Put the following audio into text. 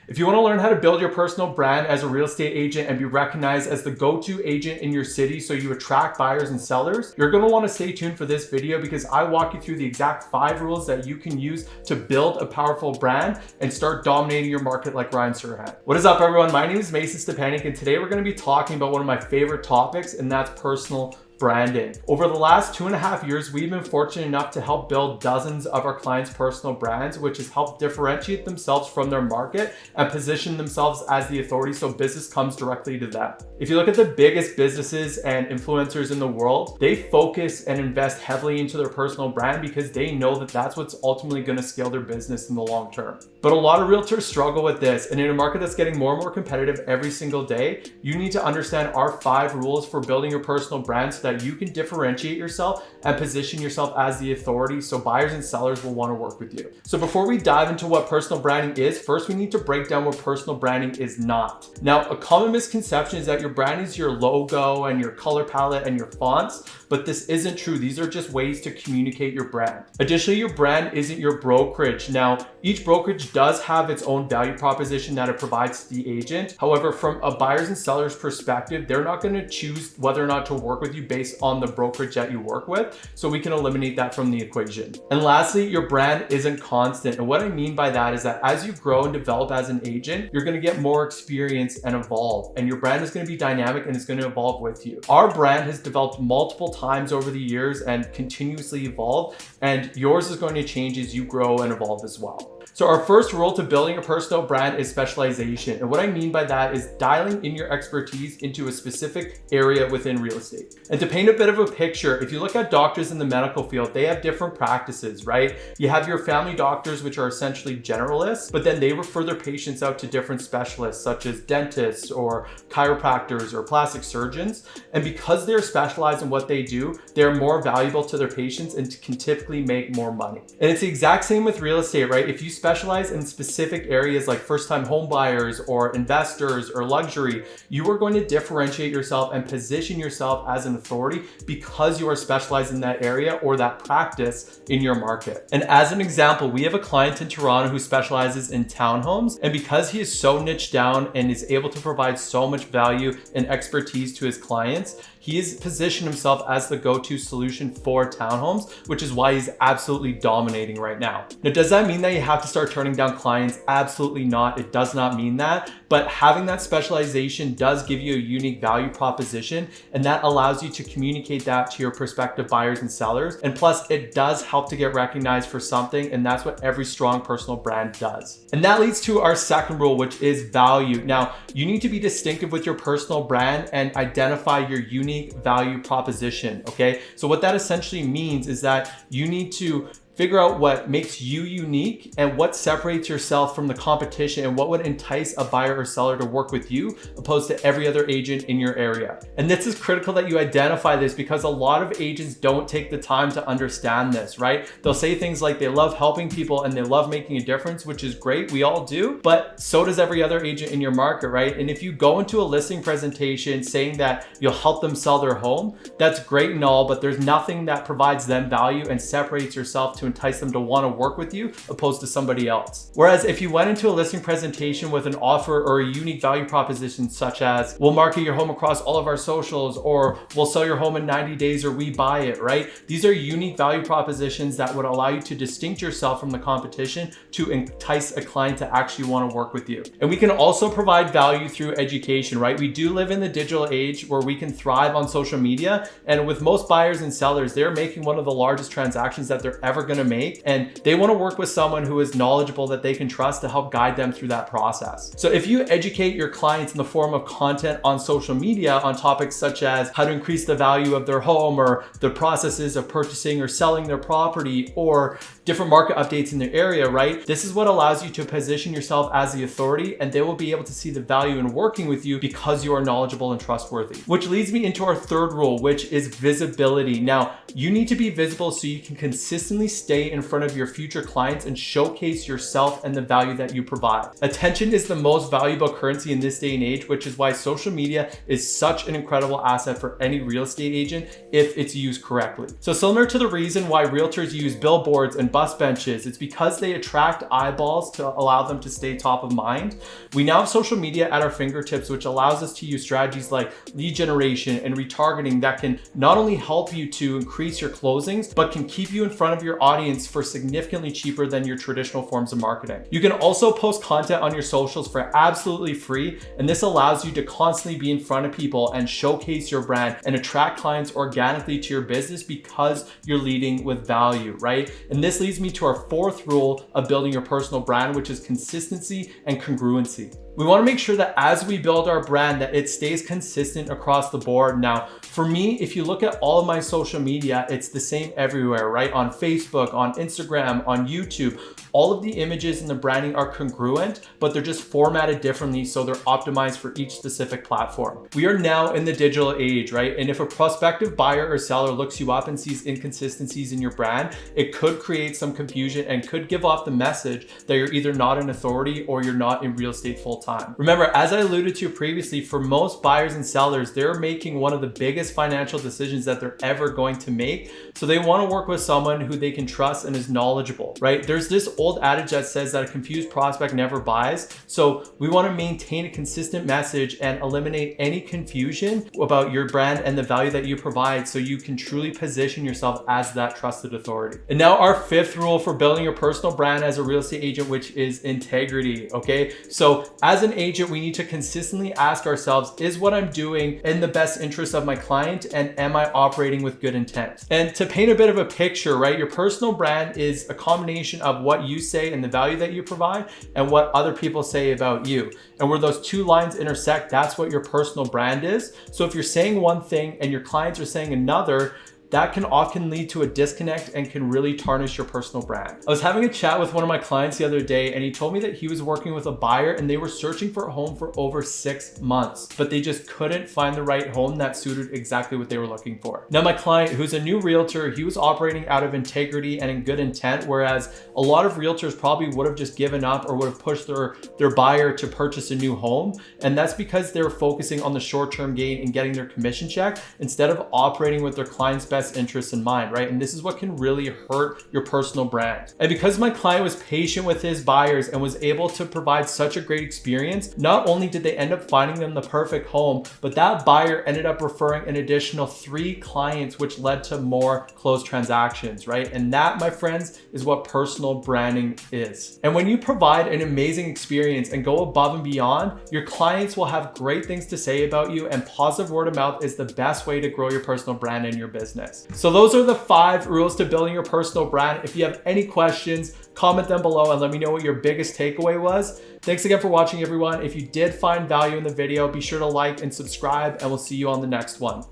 If you want to learn how to build your personal brand as a real estate agent and be recognized as the go-to agent in your city so you attract buyers and sellers, you're going to want to stay tuned for this video because I walk you through the exact 5 rules that you can use to build a powerful brand and start dominating your market like Ryan Serhant. What is up, everyone? My name is Mason Stepanik, and today we're going to be talking about one of my favorite topics, and that's personal branding. Over the last 2.5 years, we've been fortunate enough to help build dozens of our clients' personal brands, which has helped differentiate themselves from their market and position themselves as the authority so business comes directly to them. If you look at the biggest businesses and influencers in the world, they focus and invest heavily into their personal brand because they know that that's what's ultimately going to scale their business in the long term. But a lot of realtors struggle with this, and in a market that's getting more and more competitive every single day, you need to understand our 5 rules for building your personal brand so that you can differentiate yourself and position yourself as the authority so buyers and sellers will want to work with you. So before we dive into what personal branding is, first we need to break down what personal branding is not. Now, a common misconception is that your brand is your logo and your color palette and your fonts, but this isn't true. These are just ways to communicate your brand. Additionally, your brand isn't your brokerage. Now, each brokerage does have its own value proposition that it provides to the agent. However, from a buyer's and seller's perspective, they're not going to choose whether or not to work with you based on the brokerage that you work with. So we can eliminate that from the equation. And lastly, your brand isn't constant. And what I mean by that is that as you grow and develop as an agent, you're going to get more experience and evolve. And your brand is going to be dynamic and it's going to evolve with you. Our brand has developed multiple times over the years and continuously evolved. And yours is going to change as you grow and evolve as well. So our first rule to building a personal brand is specialization. And what I mean by that is dialing in your expertise into a specific area within real estate. And to paint a bit of a picture, if you look at doctors in the medical field, they have different practices, right? You have your family doctors, which are essentially generalists, but then they refer their patients out to different specialists, such as dentists or chiropractors or plastic surgeons. And because they're specialized in what they do, they're more valuable to their patients and can typically make more money. And it's the exact same with real estate, right? If you specialize in specific areas like first-time home buyers or investors or luxury, you are going to differentiate yourself and position yourself as an authority because you are specialized in that area or that practice in your market. And as an example, we have a client in Toronto who specializes in townhomes, and because he is so niche down and is able to provide so much value and expertise to his clients, he has positioned himself as the go-to solution for townhomes, which is why he's absolutely dominating right now. Now, does that mean that you have to start turning down clients? Absolutely not. It does not mean that. But having that specialization does give you a unique value proposition, and that allows you to communicate that to your prospective buyers and sellers. And plus, it does help to get recognized for something, and that's what every strong personal brand does. And that leads to our second rule, which is value. Now, you need to be distinctive with your personal brand and identify your unique value proposition, okay? So what that essentially means is that you need to figure out what makes you unique and what separates yourself from the competition and what would entice a buyer or seller to work with you opposed to every other agent in your area. And this is critical that you identify this because a lot of agents don't take the time to understand this, right? They'll say things like they love helping people and they love making a difference, which is great. We all do, but so does every other agent in your market, right? And if you go into a listing presentation saying that you'll help them sell their home, that's great and all, but there's nothing that provides them value and separates yourself to entice them to want to work with you opposed to somebody else. Whereas if you went into a listing presentation with an offer or a unique value proposition such as, we'll market your home across all of our socials, or we'll sell your home in 90 days, or we buy it, right? These are unique value propositions that would allow you to distinct yourself from the competition to entice a client to actually want to work with you. And we can also provide value through education, right? We do live in the digital age where we can thrive on social media, and with most buyers and sellers, they're making one of the largest transactions that they're ever going to make, and they want to work with someone who is knowledgeable that they can trust to help guide them through that process. So if you educate your clients in the form of content on social media on topics such as how to increase the value of their home, or the processes of purchasing or selling their property, or different market updates in their area, right? This is what allows you to position yourself as the authority, and they will be able to see the value in working with you because you are knowledgeable and trustworthy. Which leads me into our third rule, which is visibility. Now, you need to be visible so you can consistently stay in front of your future clients and showcase yourself and the value that you provide. Attention is the most valuable currency in this day and age, which is why social media is such an incredible asset for any real estate agent if it's used correctly. So similar to the reason why realtors use billboards and bus benches, it's because they attract eyeballs to allow them to stay top of mind. We now have social media at our fingertips, which allows us to use strategies like lead generation and retargeting that can not only help you to increase your closings, but can keep you in front of your audience for significantly cheaper than your traditional forms of marketing. You can also post content on your socials for absolutely free, and this allows you to constantly be in front of people and showcase your brand and attract clients organically to your business because you're leading with value, right? And this leads me to our fourth rule of building your personal brand, which is consistency and congruency. We want to make sure that as we build our brand, that it stays consistent across the board. Now, for me, if you look at all of my social media, it's the same everywhere, right? On Facebook, on Instagram, on YouTube, all of the images and the branding are congruent, but they're just formatted differently, so they're optimized for each specific platform. We are now in the digital age, right? And if a prospective buyer or seller looks you up and sees inconsistencies in your brand, it could create some confusion and could give off the message that you're either not an authority or you're not in real estate full time. Remember, as I alluded to previously, for most buyers and sellers, they're making one of the biggest financial decisions that they're ever going to make. So they want to work with someone who they can trust and is knowledgeable, right? There's this old adage that says that a confused prospect never buys. So we want to maintain a consistent message and eliminate any confusion about your brand and the value that you provide so you can truly position yourself as that trusted authority. And now our fifth rule for building your personal brand as a real estate agent, which is integrity, okay? So as an agent, we need to consistently ask ourselves, is what I'm doing in the best interest of my client, and am I operating with good intent? And to paint a bit of a picture, right, your personal brand is a combination of what you say and the value that you provide and what other people say about you. And where those two lines intersect, that's what your personal brand is. So if you're saying one thing and your clients are saying another, that can often lead to a disconnect and can really tarnish your personal brand. I was having a chat with one of my clients the other day, and he told me that he was working with a buyer and they were searching for a home for over 6 months, but they just couldn't find the right home that suited exactly what they were looking for. Now, my client, who's a new realtor, he was operating out of integrity and in good intent, whereas a lot of realtors probably would have just given up or would have pushed their buyer to purchase a new home. And that's because they're focusing on the short-term gain and getting their commission check instead of operating with their client's best interests in mind, right? And this is what can really hurt your personal brand. And because my client was patient with his buyers and was able to provide such a great experience, not only did they end up finding them the perfect home, but that buyer ended up referring an additional 3 clients, which led to more closed transactions, right? And that, my friends, is what personal branding is. And when you provide an amazing experience and go above and beyond, your clients will have great things to say about you, and positive word of mouth is the best way to grow your personal brand in your business. So those are the 5 rules to building your personal brand. If you have any questions, comment them below and let me know what your biggest takeaway was. Thanks again for watching, everyone. If you did find value in the video, be sure to like and subscribe, and we'll see you on the next one.